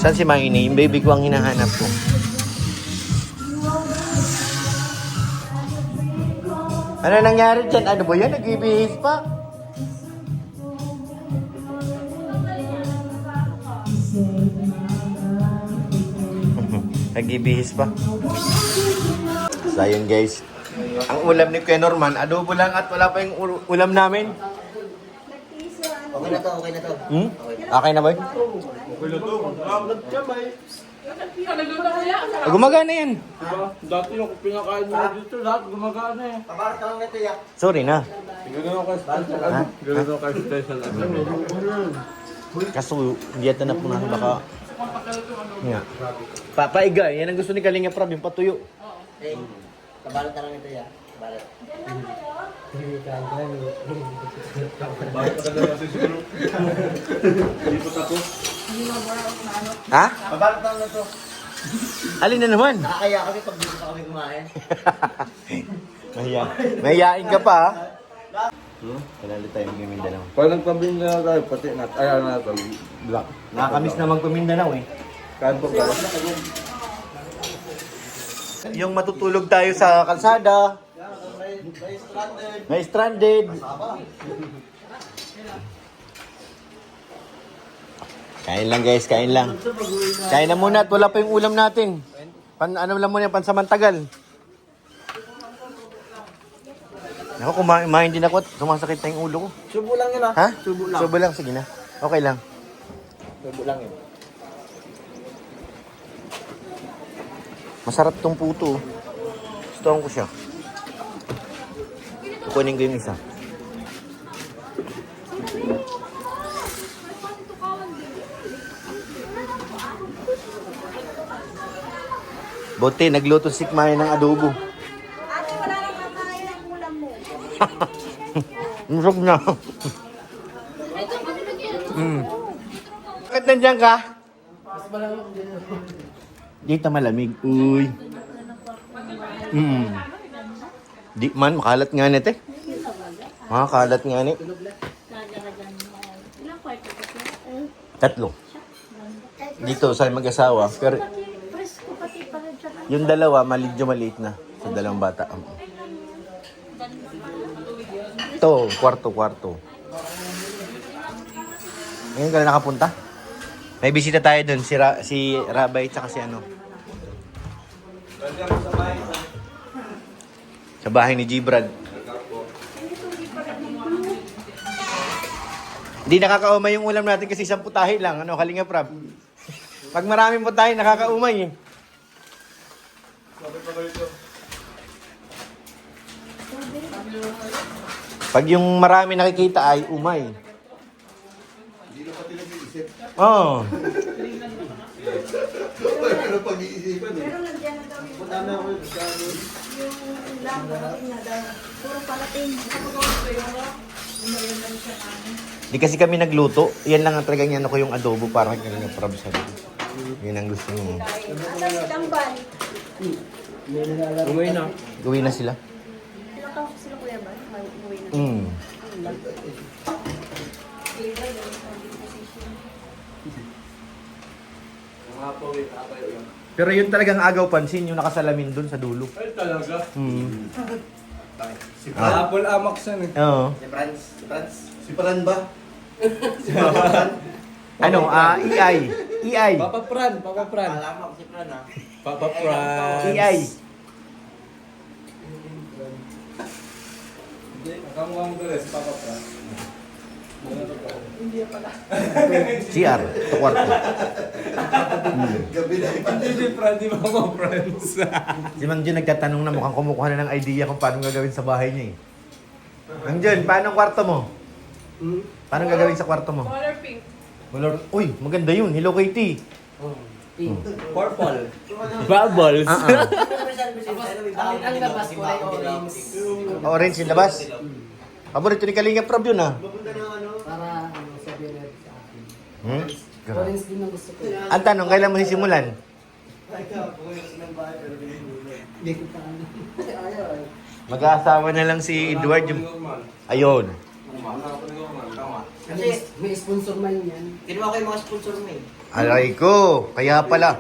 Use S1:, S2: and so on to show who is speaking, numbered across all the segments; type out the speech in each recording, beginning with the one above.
S1: Saan si Maine? Yung baby ko ang hinahanap ko. Ano nangyari dyan? Ano ba yan? Nag-ibihis pa? Nag-ibihis pa. So yun guys. Ang ulam ni Kuya Norman, adobo lang at wala pa yung ulam namin.
S2: Okay na to, okay na to.
S1: Hmm? Okay na ba?
S3: Okay na to.
S1: Gumagana yan.
S3: Diba? Dati yung pinakain mo dito, lahat gumagana eh.
S2: Kabarat ka lang nito, yak.
S1: Sorry na.
S3: Ganun ako special. Ganun ako special.
S1: Kaso, hindi yata na po na baka... Yeah. Papaiga, yan ang gusto ni Kalinga Prab, yung patuyo.
S2: Hey, kabarat ka lang nito, yak. Kabarat.
S3: Bakit ka na kasi siguro? Hindi po tapos.
S1: Ha?
S2: Kabarat ka lang nito.
S1: Alin na naman?
S2: Nakakaya kami pag dito pa kami kumain.
S1: Mahiyain ka pa, ha? Kalali tayo mag-Mindanao.
S3: Pag nagpabinda tayo, pati na, ay ano na ito, black.
S1: Nakakamiss na mag-Mindanao, eh.
S3: Kain po ba?
S1: Yung matutulog tayo sa kalsada. May stranded. Kain lang guys, kain lang. Kain na muna at wala pa yung ulam natin. Ano lang muna, pansamantagal. Ako, kumain din ako at sumasakit na yung ulo ko.
S2: Subo lang yun,
S1: Ha?
S2: Subo lang.
S1: Subo lang, sige na. Okay lang.
S2: Subo lang yun.
S1: Masarap tong puto. Gustuhan ko siya. Kukunin ko yung isa. Buti, nagluto si Maya ng adobo.
S4: Ate, wala nang kakain ang ulam mo.
S1: Masarap na. Bakit nandiyan ka? Dito malamig. Uy. Di man, makalat nga nito eh. Makakalat nga ni.
S4: Ilang kwarto ko?
S1: 3. Dito sa mag-asawa. Pero
S4: Presko pati pala dyan.
S1: yung dalawa, medyo maliit na. Sa dalawang bata. Ito, kwarto-kwarto. Ngayon ka na nakapunta? May bisita tayo dun, si Rabay tsaka si ano. Sa bahay ni Gibrad. Hindi nakakaumay yung ulam natin kasi isang putahe lang. Ano, Kalinga Prab? Pag maraming putahe, nakakaumay eh. Pag yung marami nakikita ay umay.
S3: Hindi na pati nag-iisip.
S1: Oo.
S3: Pero pag-iisipan eh.
S4: Pero nandiyan na daw yung labo na daw. Puro palating.
S1: Di kasi kami nagluto. Yan lang ang talagang yan ako yung adobo para kay Kalinga Prab sa. Yan ang gusto mo.
S4: Asa si Tamban?
S3: Umay na.
S1: Gawin na sila.
S4: Ilang ka sila kuya ba? Umuwi na.
S1: Pero yun talagang agaw pansin, yung nakasalamin dun sa dulo.
S3: Ay talaga.
S1: Mm.
S3: Apple Amax yan eh.
S1: Oo.
S2: Si Franz. Si Franz.
S3: Si Paran ba?
S1: Ano, EI. EI.
S2: Papa Fran.
S3: Alama ko si Paran ha.
S2: Papa Fran.
S1: EI.
S3: Hindi, nakamukha mo talaga si Papa Fran.
S1: CR. Ito kwarto.
S3: Gabi na
S2: Hindi si Fran, di ba ako friends?
S1: Si Mang Jun nagtatanong na mukhang kumukuha na ng idea kung paano gagawin sa bahay niya eh. Mang Jun, paano ang kwarto mo? Paano gagawin sa kwarto mo?
S4: Color pink.
S1: Uy, maganda yun. Hello Kitty.
S2: Purple. Bubbles.
S5: Ang labas ko ay orange.
S1: Orange yung labas. Paborito ni Kalinga Prob yun ah.
S5: Para sabihin na sa akin.
S1: Hmm?
S5: Orange din ang gusto ko.
S1: Ang tanong, kailan mo sisimulan?
S5: Hindi ko pa ano. Ayaw.
S1: Mag-aasawa na lang si Edward yung... Ayun.
S5: May sponsor man yan.
S2: Kinuha ko yung mga sponsor mo eh.
S1: Alay ko. Kaya pala.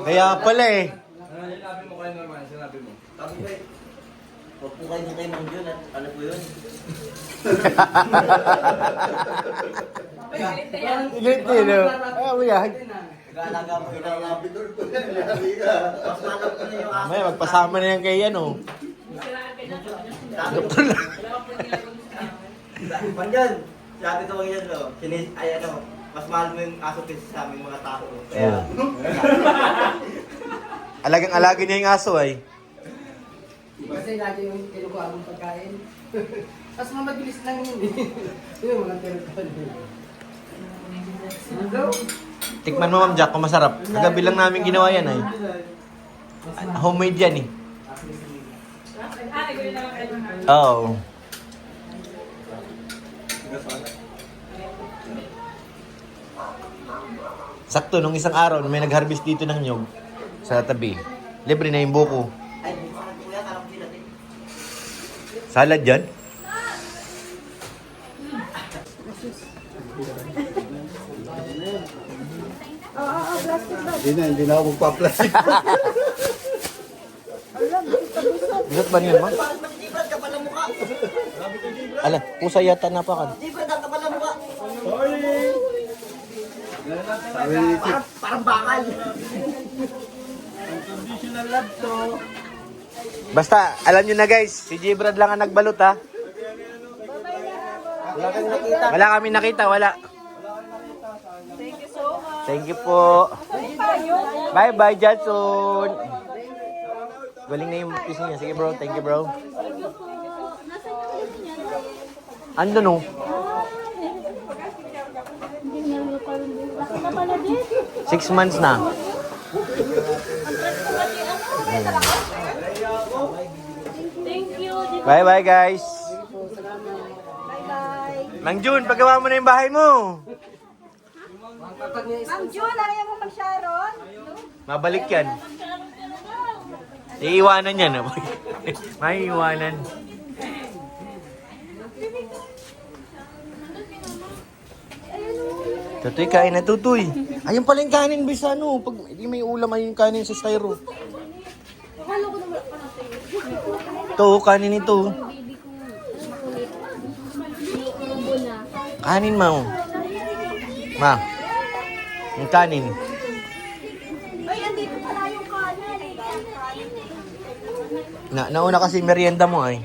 S1: Kaya pala eh.
S3: Sinabi mo kayo naman, sinabi mo.
S2: Sabi ko eh, huwag po kayo din kayo Mang Jun at ano po yun?
S1: Ganito yun. Ay, uyag.
S2: Nag-aalaga po sila ng mas malap ko na yung aso.
S1: May magpasama na yan kay ano. Doktor lang.
S2: Mang Jun, sabi ko yan no, ay ano, mas mahal mo yung aso kaysa sa aming mga tao. Kaya,
S1: Alagang-alaga niya yung aso ay.
S5: Kasi lagi yung kinukuha mong pagkain. Tapos mabilis lang yun eh. Yung mga kinukuha nyo.
S1: Tikman mo Ma'am Jack kung masarap. Kagabi lang namin ginawa yan ay. Homemade yan eh. Oo. Sakto, nung isang araw, may nag-harvest dito ng nyog sa tabi. Libre na yung buko.
S2: ay, bukan po yan, harap nila din.
S1: Salad yan?
S3: Hindi na ako magpa-plastic.
S1: Bisot ba niyan, Ma'am?
S2: Bakit mas Gibran ka pala mukha?
S1: Ala, pusa yata napakan.
S2: Gibran ka pala mukha.
S3: Sabi ni Chief,
S2: Parang bakal.
S1: Basta, alam nyo na guys, si Jibrad lang ang nagbalot ha. Wala kami nakita, wala.
S4: Thank you so much.
S1: Thank you po. Bye bye, Jadson. Galing na yung piece niya. Sige bro, thank you bro. Ando no?
S4: Hindi na mo pa rin. Laki na pala din.
S1: 6 months na.
S4: Thank you.
S1: Bye bye guys.
S4: Bye-bye.
S1: Mang Jun, paggawa mo na yung bahay mo.
S4: Ma'am Jun, ayaw mo mag-Sharon?
S1: Mabalik yan. Iiwanan yan. May iwanan. Tutoy, kain na tutoy. Ayun pala yung kanin, bisa ano. Pag hindi may ulam, ayun yung kanin sa styro.
S4: Akala ko na wala pa natin.
S1: Ito, kanin ito.
S4: Baby ko. Umbo na.
S1: Kanin, ma. Ma. Yung kanin.
S4: Ay, andito pala yung kanin.
S1: Nauna kasi merienda mo ay.